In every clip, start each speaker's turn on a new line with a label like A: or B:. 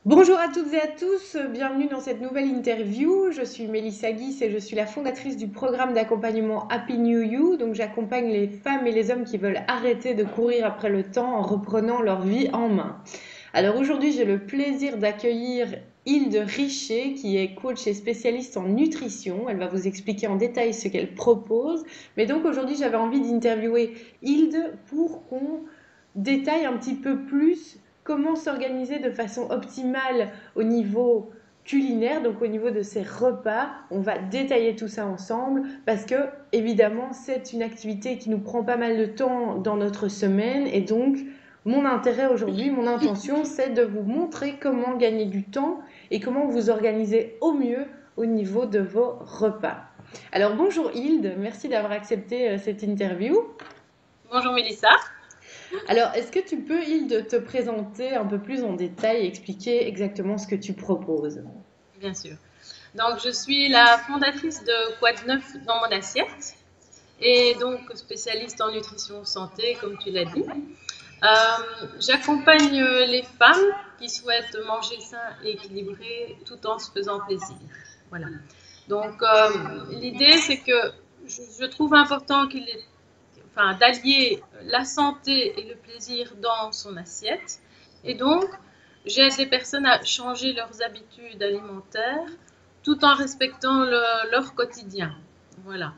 A: Bonjour à toutes et à tous, bienvenue dans cette nouvelle interview. Je suis Mélissa Guis et je suis la fondatrice du programme d'accompagnement Happy New You. Donc j'accompagne les femmes et les hommes qui veulent arrêter de courir après le temps en reprenant leur vie en main. Alors aujourd'hui, j'ai le plaisir d'accueillir Hilde Richer, qui est coach et spécialiste en nutrition. Elle va vous expliquer en détail ce qu'elle propose. Mais donc aujourd'hui, j'avais envie d'interviewer Hilde pour qu'on détaille un petit peu plus comment s'organiser de façon optimale au niveau culinaire, donc au niveau de ses repas. On va détailler tout ça ensemble parce que, évidemment, c'est une activité qui nous prend pas mal de temps dans notre semaine et donc mon intérêt aujourd'hui, mon intention, c'est de vous montrer comment gagner du temps et comment vous organiser au mieux au niveau de vos repas. Alors bonjour Hilde, merci d'avoir accepté cette interview.
B: Bonjour Mélissa.
A: Alors, est-ce que tu peux, Hilde, te présenter un peu plus en détail et expliquer exactement ce que tu proposes?
B: Bien sûr. Donc, je suis la fondatrice de Quoi de neuf dans mon assiette et donc spécialiste en nutrition santé, comme tu l'as dit. J'accompagne les femmes qui souhaitent manger sain et équilibré tout en se faisant plaisir. Voilà. Donc, l'idée, c'est que je trouve important d'allier la santé et le plaisir dans son assiette. Et donc, j'aide les personnes à changer leurs habitudes alimentaires tout en respectant leur quotidien. Voilà.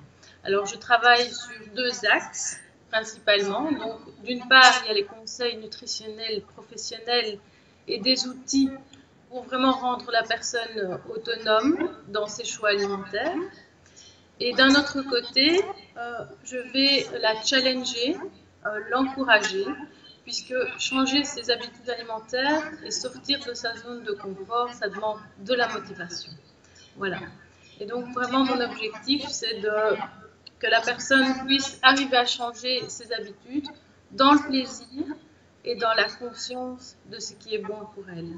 B: Alors, je travaille sur deux axes principalement. Donc, d'une part, il y a les conseils nutritionnels professionnels et des outils pour vraiment rendre la personne autonome dans ses choix alimentaires. Et d'un autre côté, je vais la challenger, l'encourager, puisque changer ses habitudes alimentaires et sortir de sa zone de confort, ça demande de la motivation. Voilà. Et donc vraiment mon objectif, c'est que la personne puisse arriver à changer ses habitudes dans le plaisir et dans la conscience de ce qui est bon pour elle.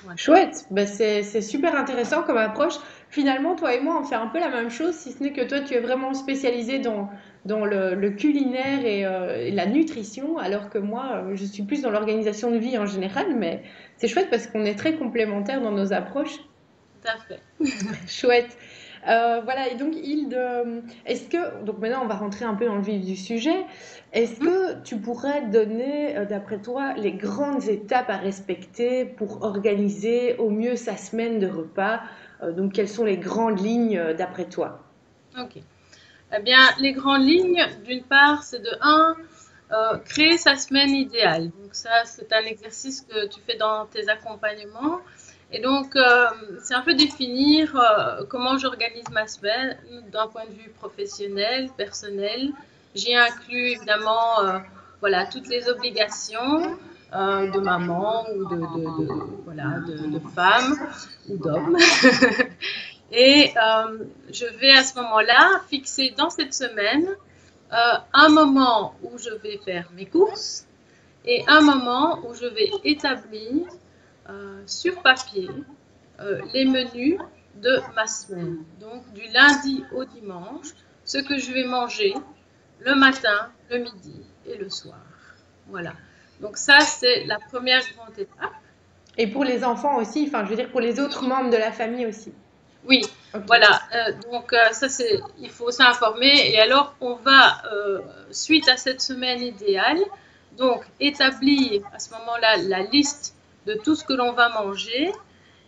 B: Voilà.
A: Chouette, bah c'est super intéressant comme approche. Finalement, toi et moi, on fait un peu la même chose, si ce n'est que toi, tu es vraiment spécialisé dans le culinaire et la nutrition, alors que moi, je suis plus dans l'organisation de vie en général, mais c'est chouette parce qu'on est très complémentaires dans nos approches.
B: Tout à fait.
A: Chouette. Voilà, et donc Hilde, est-ce que, donc maintenant on va rentrer un peu dans le vif du sujet, est-ce que tu pourrais donner, d'après toi, les grandes étapes à respecter pour organiser au mieux sa semaine de repas? Donc quelles sont les grandes lignes d'après toi?
B: Ok. Eh bien, les grandes lignes, d'une part, c'est de créer sa semaine idéale. Donc ça, c'est un exercice que tu fais dans tes accompagnements. Et donc, c'est un peu définir comment j'organise ma semaine d'un point de vue professionnel, personnel. J'y inclus évidemment voilà, toutes les obligations de maman ou de femme ou d'homme. Et je vais à ce moment-là fixer dans cette semaine un moment où je vais faire mes courses et un moment où je vais établir sur papier les menus de ma semaine. Donc du lundi au dimanche, ce que je vais manger le matin, le midi et le soir. Voilà. Donc ça, c'est la première grande étape.
A: Et pour les enfants aussi, enfin je veux dire pour les autres membres de la famille aussi.
B: Oui,
A: Ok.
B: voilà. Donc ça, il faut s'informer. Et alors, on va, suite à cette semaine idéale, donc établir à ce moment-là la liste de tout ce que l'on va manger.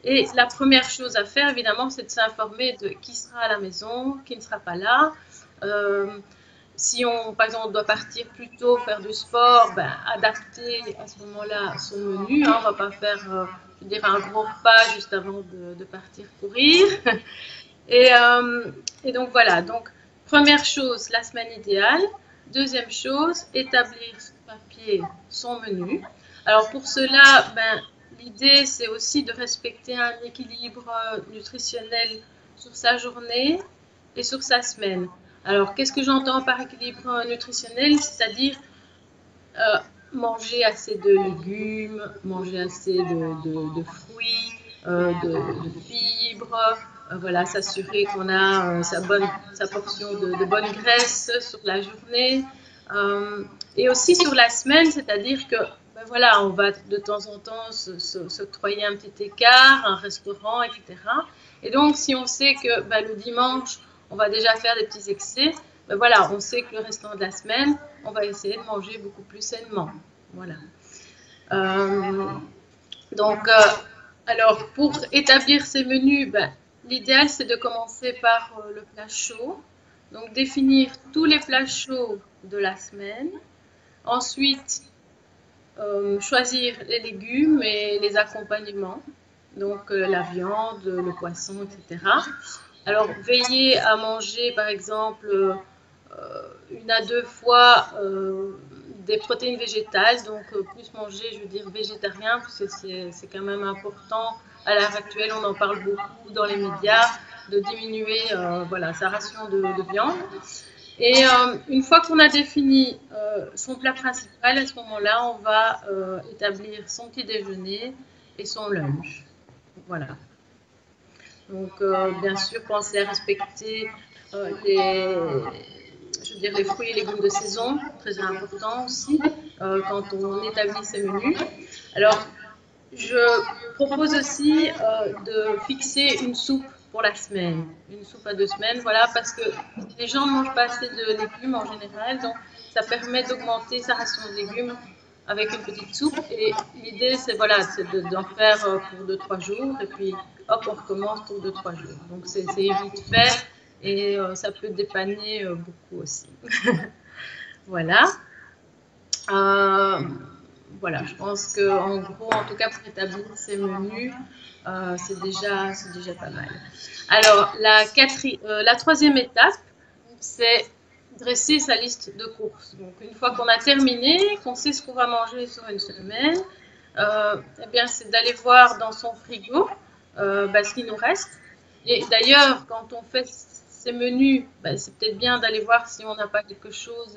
B: Et la première chose à faire, évidemment, c'est de s'informer de qui sera à la maison, qui ne sera pas là. Euh, Si on, par exemple, on doit partir plus tôt faire du sport, ben, adapter à ce moment-là son menu. Hein, on ne va pas faire, je veux dire, un gros repas juste avant de partir courir. Et, euh, et donc voilà. Donc première chose, la semaine idéale. Deuxième chose, établir sur papier son menu. Alors pour cela, ben, l'idée c'est aussi de respecter un équilibre nutritionnel sur sa journée et sur sa semaine. Alors, qu'est-ce que j'entends par équilibre nutritionnel? C'est-à-dire euh, manger assez de légumes, manger assez de fruits, de fibres, voilà, s'assurer qu'on a sa portion de bonne graisse sur la journée. Et aussi sur la semaine, c'est-à-dire que ben voilà, on va de temps en temps s'octroyer un petit écart, un restaurant, etc. Et donc, si on sait que ben, le dimanche, on va déjà faire des petits excès, ben voilà, on sait que le restant de la semaine, on va essayer de manger beaucoup plus sainement. Voilà. Euh, donc, alors, pour établir ces menus, ben, l'idéal, c'est de commencer par le plat chaud. Donc, définir tous les plats chauds de la semaine. Ensuite, choisir les légumes et les accompagnements, donc la viande, le poisson, etc. Alors, veiller à manger, par exemple, 1 à 2 fois des protéines végétales, donc plus manger, je veux dire, végétarien, parce que c'est quand même important. À l'heure actuelle, on en parle beaucoup dans les médias, de diminuer voilà, sa ration de viande. Et une fois qu'on a défini son plat principal, à ce moment-là, on va établir son petit déjeuner et son lunch. Voilà. Donc, bien sûr, penser à respecter je veux dire, les fruits et légumes de saison, très important aussi, quand on établit ses menus. Alors, je propose aussi de fixer une soupe pour la semaine, une soupe à 2 semaines, voilà, parce que les gens ne mangent pas assez de légumes en général, donc ça permet d'augmenter sa ration de légumes avec une petite soupe. Et l'idée, c'est voilà, d'en faire pour 2-3 jours, et puis hop, on recommence pour 2-3 jours. Donc c'est vite fait, et ça peut dépanner beaucoup aussi. Voilà. Voilà, je pense qu'en gros, en tout cas pour établir ces menus, c'est déjà pas mal. Alors, la troisième étape, c'est dresser sa liste de courses. Donc, une fois qu'on a terminé, qu'on sait ce qu'on va manger sur une semaine, eh bien, c'est d'aller voir dans son frigo ce qu'il nous reste. Et d'ailleurs, quand on fait ces menus, c'est peut-être bien d'aller voir si on n'a pas quelque chose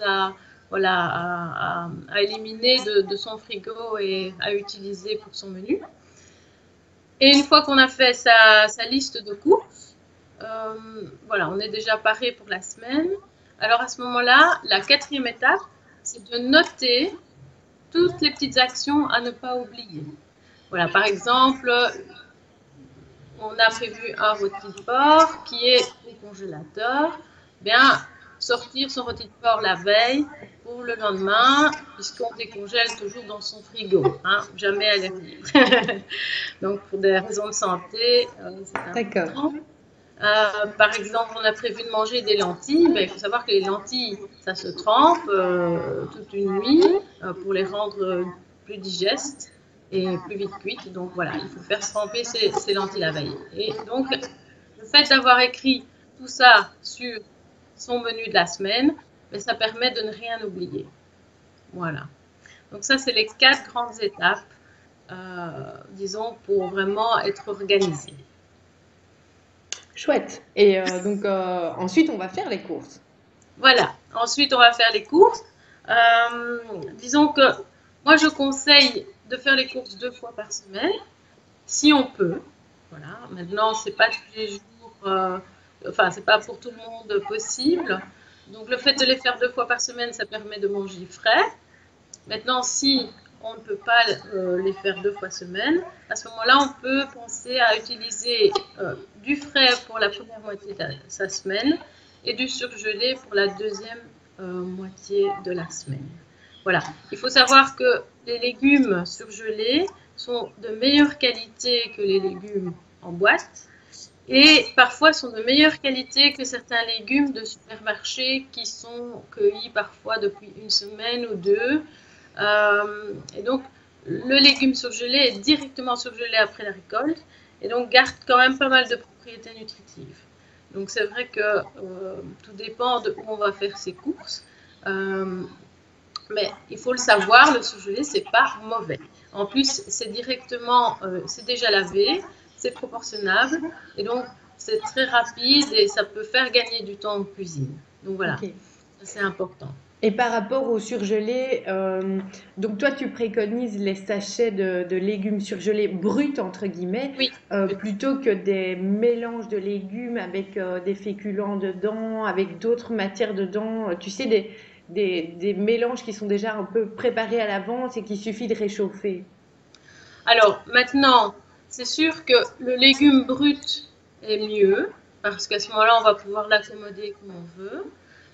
B: voilà, à éliminer de son frigo et à utiliser pour son menu. Et une fois qu'on a fait sa liste de courses, voilà, on est déjà paré pour la semaine. Alors à ce moment-là, la quatrième étape, c'est de noter toutes les petites actions à ne pas oublier. Voilà, par exemple, on a prévu un rôti de porc qui est au congélateur. Bien, sortir son rôti de porc la veille pour le lendemain, puisqu'on décongèle toujours dans son frigo, hein, jamais à l'air libre. Donc, pour des raisons de santé, c'est important. Par exemple, on a prévu de manger des lentilles. Il faut savoir que les lentilles, ça se trempe toute une nuit pour les rendre plus digestes et plus vite cuites. Donc voilà, il faut faire tremper ces lentilles la veille. Et donc, le fait d'avoir écrit tout ça sur son menu de la semaine, ça permet de ne rien oublier. Voilà. Donc ça, c'est les 4 grandes étapes, disons, pour vraiment être organisé.
A: Chouette. Et donc, ensuite, on va faire les courses.
B: Voilà. Ensuite, on va faire les courses. Disons que moi, je conseille de faire les courses 2 fois par semaine, si on peut. Voilà. Maintenant, c'est pas tous les jours, enfin, c'est pas pour tout le monde possible. Donc, le fait de les faire 2 fois par semaine, ça permet de manger frais. Maintenant, si on ne peut pas les faire 2 fois semaine, à ce moment-là, on peut penser à utiliser du frais pour la première moitié de sa semaine et du surgelé pour la deuxième moitié de la semaine. Voilà. Il faut savoir que les légumes surgelés sont de meilleure qualité que les légumes en boîte et parfois sont de meilleure qualité que certains légumes de supermarché qui sont cueillis parfois depuis 1 semaine ou 2. Et donc, le légume surgelé est directement surgelé après la récolte et donc garde quand même pas mal de propriétés nutritives. Donc, c'est vrai que tout dépend de où on va faire ses courses. Mais il faut le savoir, le surgelé, c'est pas mauvais. En plus, c'est directement, c'est déjà lavé, c'est proportionnable et donc c'est très rapide et ça peut faire gagner du temps en cuisine. Donc voilà, okay. C'est important.
A: Et par rapport au surgelé, donc toi tu préconises les sachets de légumes surgelés bruts entre guillemets,
B: oui.
A: Plutôt que des mélanges de légumes avec des féculents dedans, avec d'autres matières dedans, tu sais des mélanges qui sont déjà un peu préparés à l'avance et qu'il suffit de réchauffer?
B: Alors maintenant, c'est sûr que le légume brut est mieux, parce qu'à ce moment-là, on va pouvoir l'accommoder comme on veut.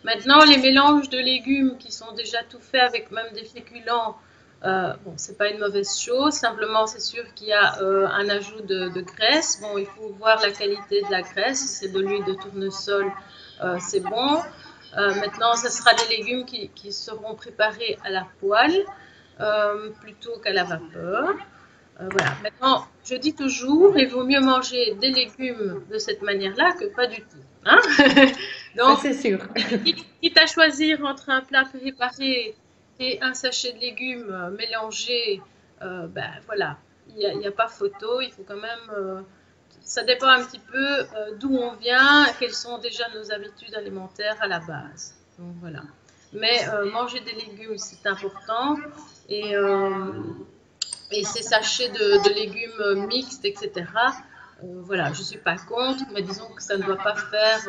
B: Maintenant, les mélanges de légumes qui sont déjà tout faits avec même des féculents, bon, c'est pas une mauvaise chose. Simplement, c'est sûr qu'il y a un ajout de graisse. Bon, il faut voir la qualité de la graisse. Si c'est de l'huile de tournesol, c'est bon. Maintenant, ce sera des légumes qui seront préparés à la poêle plutôt qu'à la vapeur. Voilà. Maintenant, je dis toujours, il vaut mieux manger des légumes de cette manière-là que pas du tout. Hein.
A: Ça,
B: Donc,
A: c'est sûr.
B: quitte à choisir entre un plat préparé et un sachet de légumes mélangés, ben voilà, il n'y a pas photo. Il faut quand même. Ça dépend un petit peu d'où on vient, quelles sont déjà nos habitudes alimentaires à la base. Donc voilà. Mais manger des légumes, c'est important. Et, et ces sachets de légumes mixtes, etc. Voilà, je ne suis pas contre, mais disons que ça ne doit pas faire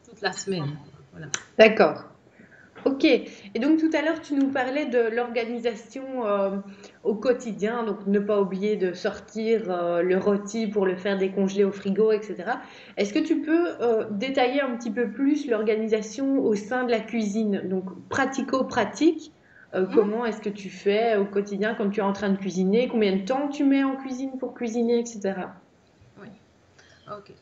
B: toute la semaine. Voilà.
A: D'accord. Ok. Et donc tout à l'heure, tu nous parlais de l'organisation au quotidien, donc ne pas oublier de sortir le rôti pour le faire décongeler au frigo, etc. Est-ce que tu peux détailler un petit peu plus l'organisation au sein de la cuisine? Donc pratico-pratique, comment est-ce que tu fais au quotidien quand tu es en train de cuisiner? Combien de temps tu mets en cuisine pour cuisiner, etc.
B: Oui, ok.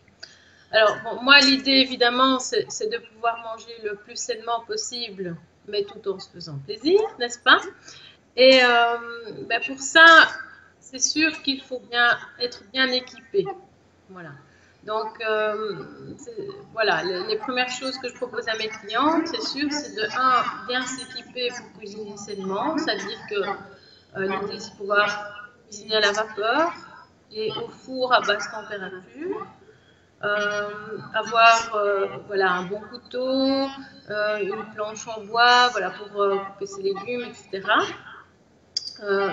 B: Alors, bon, moi, l'idée, évidemment, c'est de pouvoir manger le plus sainement possible, mais tout en se faisant plaisir, n'est-ce pas? Et ben pour ça, c'est sûr qu'il faut bien être bien équipé. Voilà. Donc, voilà, les premières choses que je propose à mes clientes, c'est sûr, c'est de, un, bien s'équiper pour cuisiner sainement, c'est-à-dire que l'idée, c'est de pouvoir cuisiner à la vapeur et au four à basse température. Avoir voilà, un bon couteau, une planche en bois voilà, pour couper ses légumes, etc. Euh,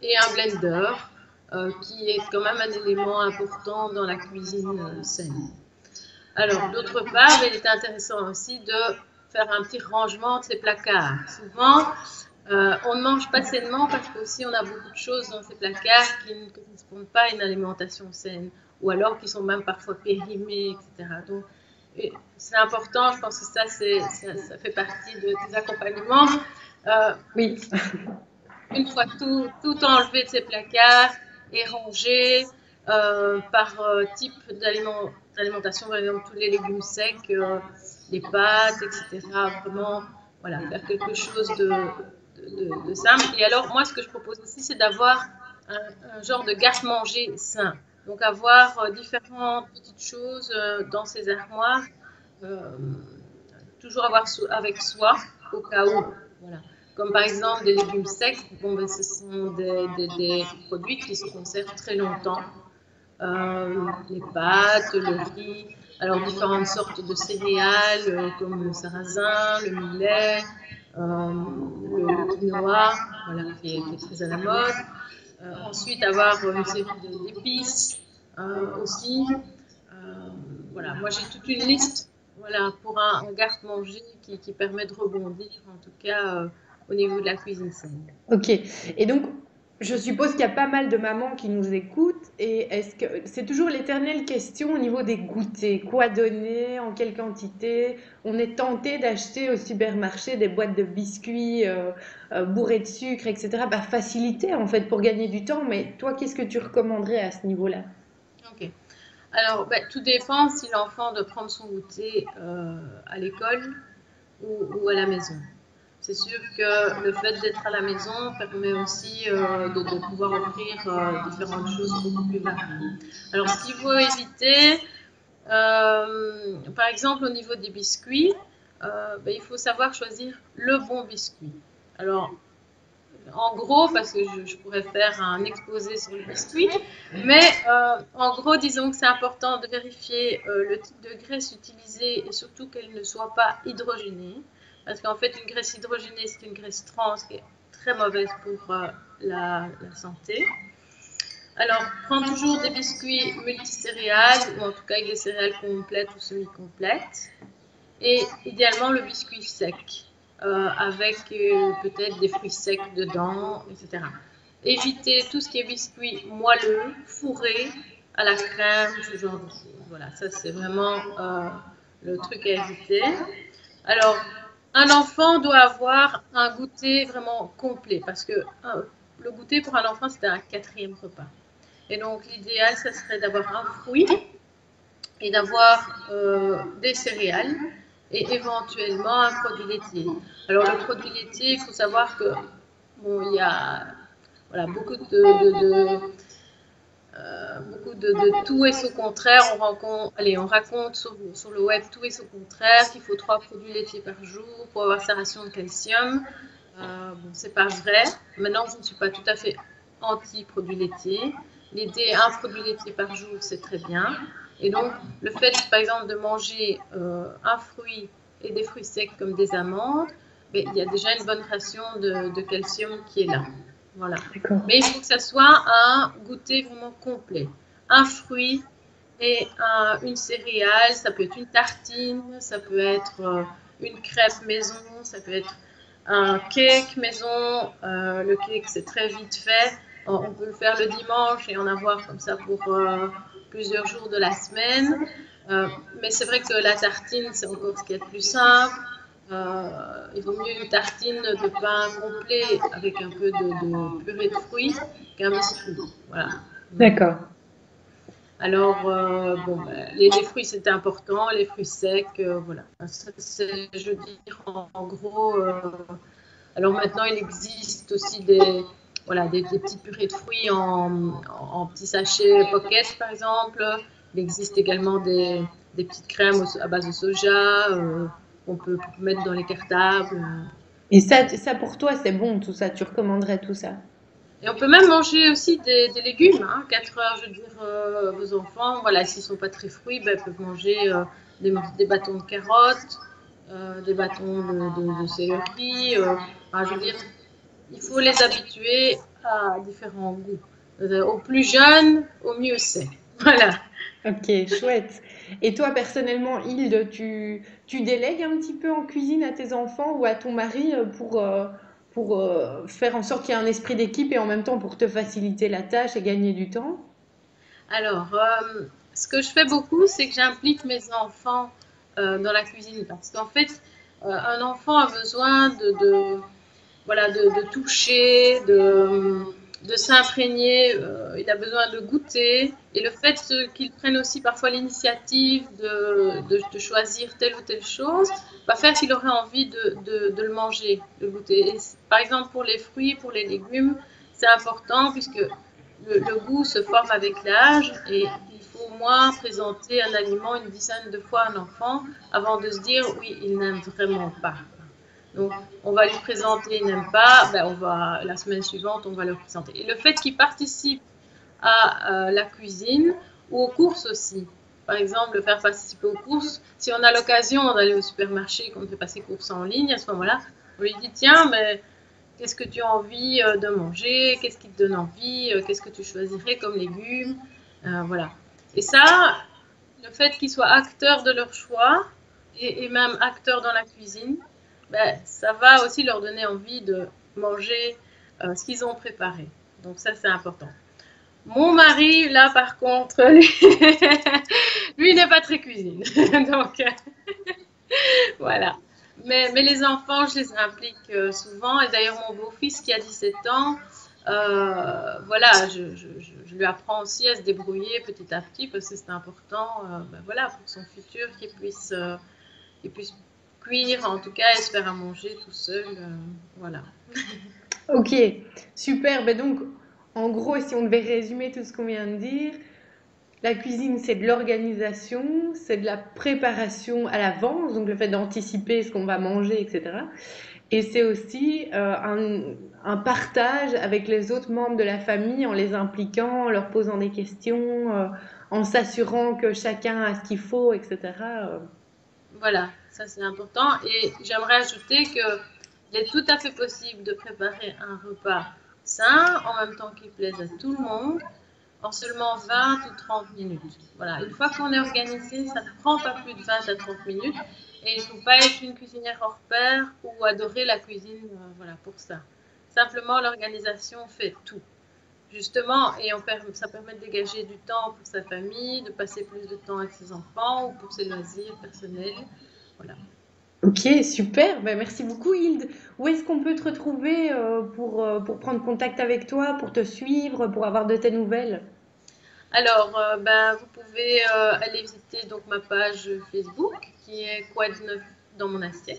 B: et un blender qui est quand même un élément important dans la cuisine saine. Alors, d'autre part, il est intéressant aussi de faire un petit rangement de ses placards. Souvent, on ne mange pas sainement parce qu'aussi on a beaucoup de choses dans ces placards qui ne correspondent pas à une alimentation saine ou alors qui sont même parfois périmés, etc. Donc, c'est important, je pense que ça fait partie de tes accompagnements.
A: Oui.
B: Une fois tout enlevé de ces placards et rangé par type d'alimentation, par exemple tous les légumes secs, les pâtes, etc. Vraiment, voilà, faire quelque chose de simple. Et alors, moi, ce que je propose aussi, c'est d'avoir un genre de garde-manger sain. Donc, avoir différentes petites choses dans ces armoires, euh, toujours avoir avec soi, au cas où. Voilà. Comme par exemple des légumes secs, bon, ben, ce sont des produits qui se conservent très longtemps. Les pâtes, le riz, alors différentes sortes de céréales comme le sarrasin, le millet, le quinoa, voilà, qui est très à la mode. Ensuite, avoir une série d'épices aussi. Voilà, moi j'ai toute une liste voilà, pour un garde-manger qui permet de rebondir, en tout cas au niveau de la cuisine saine.
A: Ok. Et donc, je suppose qu'il y a pas mal de mamans qui nous écoutent. Et est-ce que c'est toujours l'éternelle question au niveau des goûters? Quoi donner? En quelle quantité? On est tenté d'acheter au supermarché des boîtes de biscuits bourrés de sucre, etc. Par facilité, en fait, pour gagner du temps. Mais toi, qu'est-ce que tu recommanderais à ce niveau-là?
B: Ok. Alors, ben, tout dépend si l'enfant doit prendre son goûter à l'école ou à la maison. C'est sûr que le fait d'être à la maison permet aussi de pouvoir offrir différentes choses beaucoup plus variées. Alors, ce qu'il faut éviter, par exemple au niveau des biscuits, ben, il faut savoir choisir le bon biscuit. Alors, en gros, parce que je pourrais faire un exposé sur le biscuit, mais en gros, disons que c'est important de vérifier le type de graisse utilisée et surtout qu'elle ne soit pas hydrogénée. Parce qu'en fait, une graisse hydrogénée, c'est une graisse trans qui est très mauvaise pour la santé. Alors, prends toujours des biscuits multicéréales, ou en tout cas avec des céréales complètes ou semi-complètes. Et idéalement, le biscuit sec. avec peut-être des fruits secs dedans, etc. Éviter tout ce qui est biscuits moelleux, fourrés, à la crème, ce genre de choses. Voilà, ça c'est vraiment le truc à éviter. Alors, un enfant doit avoir un goûter vraiment complet parce que le goûter pour un enfant, c'est un quatrième repas. Et donc, l'idéal, ça serait d'avoir un fruit et d'avoir des céréales et éventuellement un produit laitier. Alors, le produit laitier, il faut savoir que bon, il y a voilà, beaucoup de tout et son contraire. On raconte sur le web tout et son contraire, qu'il faut 3 produits laitiers par jour pour avoir sa ration de calcium. Bon, c'est pas vrai. Maintenant, je ne suis pas tout à fait anti-produits laitiers. L'idée, un produit laitier par jour, c'est très bien. Et donc, le fait, par exemple, de manger un fruit et des fruits secs comme des amandes, mais il y a déjà une bonne ration de calcium qui est là. Voilà. Mais il faut que ça soit un goûter vraiment complet. Un fruit et une céréale, ça peut être une tartine, ça peut être une crêpe maison, ça peut être un cake maison. Le cake, c'est très vite fait. On peut le faire le dimanche et en avoir comme ça pour plusieurs jours de la semaine. Mais c'est vrai que la tartine, c'est encore ce qui est le plus simple. Il vaut mieux une tartine de pain complet avec un peu de purée de fruits qu'un biscuit. Voilà.
A: D'accord.
B: Alors, bon, les fruits, c'est important, les fruits secs, voilà. Ça, je veux dire, en gros. Alors maintenant, il existe aussi voilà, des petites purées de fruits en petits sachets pocket, par exemple. Il existe également des petites crèmes à base de soja qu'on peut mettre dans les cartables.
A: Et ça pour toi, c'est bon, tout ça. Tu recommanderais tout ça?
B: Et on peut même manger aussi des légumes. Hein. 4 heures, je veux dire, vos enfants, voilà, s'ils ne sont pas très fruits, ben, ils peuvent manger des bâtons de carottes, des bâtons de céleri. Enfin, je veux dire, il faut les habituer à différents goûts. Au plus jeune, au mieux c'est. Voilà.
A: Ok, chouette. Et toi, personnellement, Hilde, tu délègues un petit peu en cuisine à tes enfants ou à ton mari pour faire en sorte qu'il y ait un esprit d'équipe et en même temps pour te faciliter la tâche et gagner du temps?
B: Alors, ce que je fais beaucoup, c'est que j'implique mes enfants dans la cuisine parce qu'en fait, un enfant a besoin voilà, de toucher, de s'imprégner, il a besoin de goûter. Et le fait qu'il prenne aussi parfois l'initiative de choisir telle ou telle chose va faire qu'il aurait envie de le manger, de goûter. Et par exemple, pour les fruits, pour les légumes, c'est important puisque le goût se forme avec l'âge et il faut au moins présenter un aliment une dizaine de fois à un enfant avant de se dire oui, il n'aime vraiment pas. Donc, on va lui présenter, il n'aime pas, ben la semaine suivante, on va le présenter. Et le fait qu'il participe à la cuisine ou aux courses aussi. Par exemple, le faire participer aux courses. Si on a l'occasion d'aller au supermarché, qu'on fait passer courses en ligne, à ce moment-là, on lui dit, tiens, mais qu'est-ce que tu as envie de manger? Qu'est-ce qui te donne envie? Qu'est-ce que tu choisirais comme légumes? Voilà. Et ça, le fait qu'ils soient acteurs de leur choix et même acteurs dans la cuisine, ben, ça va aussi leur donner envie de manger ce qu'ils ont préparé. Donc ça, c'est important. Mon mari, là, par contre, lui n'est pas très cuisine. Donc, voilà. Mais les enfants, je les implique souvent. Et d'ailleurs, mon beau-fils qui a 17 ans, voilà, je lui apprends aussi à se débrouiller petit à petit parce que c'est important ben voilà, pour son futur qu'il puisse cuire en tout cas et se faire à manger tout seul. Voilà.
A: Ok, super. Ben donc, en gros, si on devait résumer tout ce qu'on vient de dire, la cuisine, c'est de l'organisation, c'est de la préparation à l'avance, donc le fait d'anticiper ce qu'on va manger, etc. Et c'est aussi un partage avec les autres membres de la famille en les impliquant, en leur posant des questions, en s'assurant que chacun a ce qu'il faut, etc.
B: Voilà, ça c'est important. Et j'aimerais ajouter qu'il est tout à fait possible de préparer un repas sain en même temps qu'il plaise à tout le monde en seulement 20 ou 30 minutes. Voilà, une fois qu'on est organisé, ça ne prend pas plus de 20 à 30 minutes. Et il ne faut pas être une cuisinière hors pair ou adorer la cuisine, voilà, pour ça. Simplement, l'organisation fait tout. Justement, et ça permet de dégager du temps pour sa famille, de passer plus de temps avec ses enfants ou pour ses loisirs personnels. Voilà.
A: Ok, super. Ben, merci beaucoup, Hilde. Où est-ce qu'on peut te retrouver pour prendre contact avec toi, pour te suivre, pour avoir de tes nouvelles?
B: Alors, vous pouvez aller visiter donc ma page Facebook qui est Quoi de neuf dans mon assiette.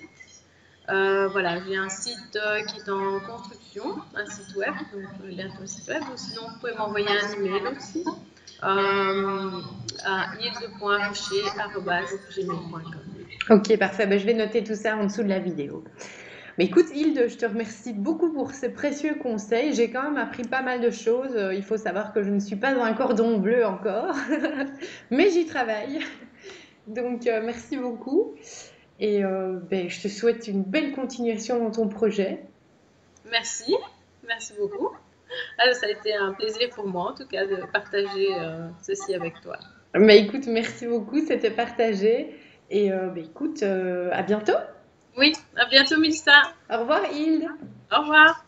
B: Voilà, j'ai un site qui est en construction, un site web, donc bientôt un site web. Ou sinon, vous pouvez m'envoyer un email aussi à hilde.rocher@gmail.com.
A: Ok, parfait. Ben, je vais noter tout ça en dessous de la vidéo. Mais écoute, Hilde, je te remercie beaucoup pour ces précieux conseils. J'ai quand même appris pas mal de choses. Il faut savoir que je ne suis pas dans un cordon bleu encore, mais j'y travaille. Donc, merci beaucoup. Et ben, je te souhaite une belle continuation dans ton projet.
B: Merci, merci beaucoup. Ah, ça a été un plaisir pour moi, en tout cas, de partager ceci avec toi.
A: Mais écoute, merci beaucoup, c'était partagé. Et ben, écoute, à bientôt.
B: Oui, à bientôt, Mélissa.
A: Au revoir, Hilde.
B: Au revoir.